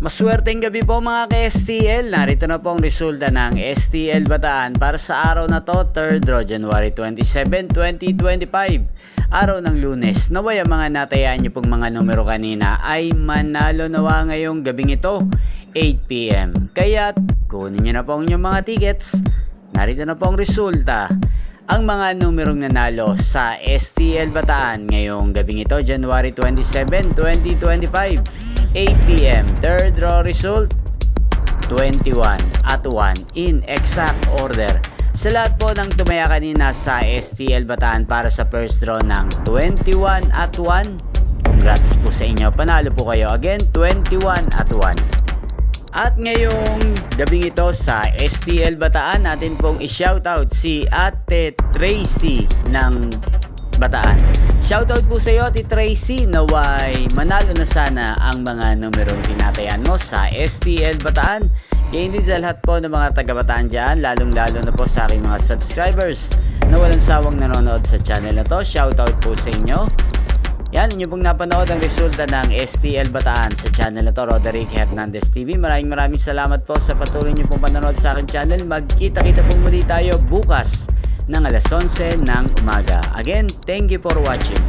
Maswerteng gabi po mga ka-STL. Narito na po ang resulta ng STL Bataan para sa araw na to, 3rd January 27, 2025. Araw ng Lunes. Naway ang mga natayaan niyo pong mga numero kanina ay manalo nawa ngayong gabing ito, 8 PM. Kaya kunin niyo na po ang inyong mga tickets. Narito na po ang resulta. Ang mga numerong nanalo sa STL Bataan ngayong gabing ito, January 27, 2025. 8 PM, third draw result 21 at 1 in exact order. Sa lahat po ng tumaya kanina sa STL Bataan para sa first draw ng 21 at 1, congrats po sa inyo, panalo po kayo again, 21 at 1. At ngayong gabing ito sa STL Bataan, natin pong i-shoutout si Ate Tracy ng Bataan. Shoutout po sa iyo, Ate Tracy, naway manalo na sana ang mga numerong tinatayan mo sa STL Bataan. Kaya hindi sa lahat po ng mga taga-Bataan dyan, lalong-lalo na po sa aking mga subscribers na walang sawang nanonood sa channel na to. Shoutout po sa inyo. Yan, inyo pong napanood ang resulta ng STL Bataan sa channel na to, Roderick Hernandez TV. Maraming salamat po sa patuloy nyo pong panonood sa aking channel. Magkita-kita po muli tayo bukas ng alas 11 ng umaga. Again, thank you for watching.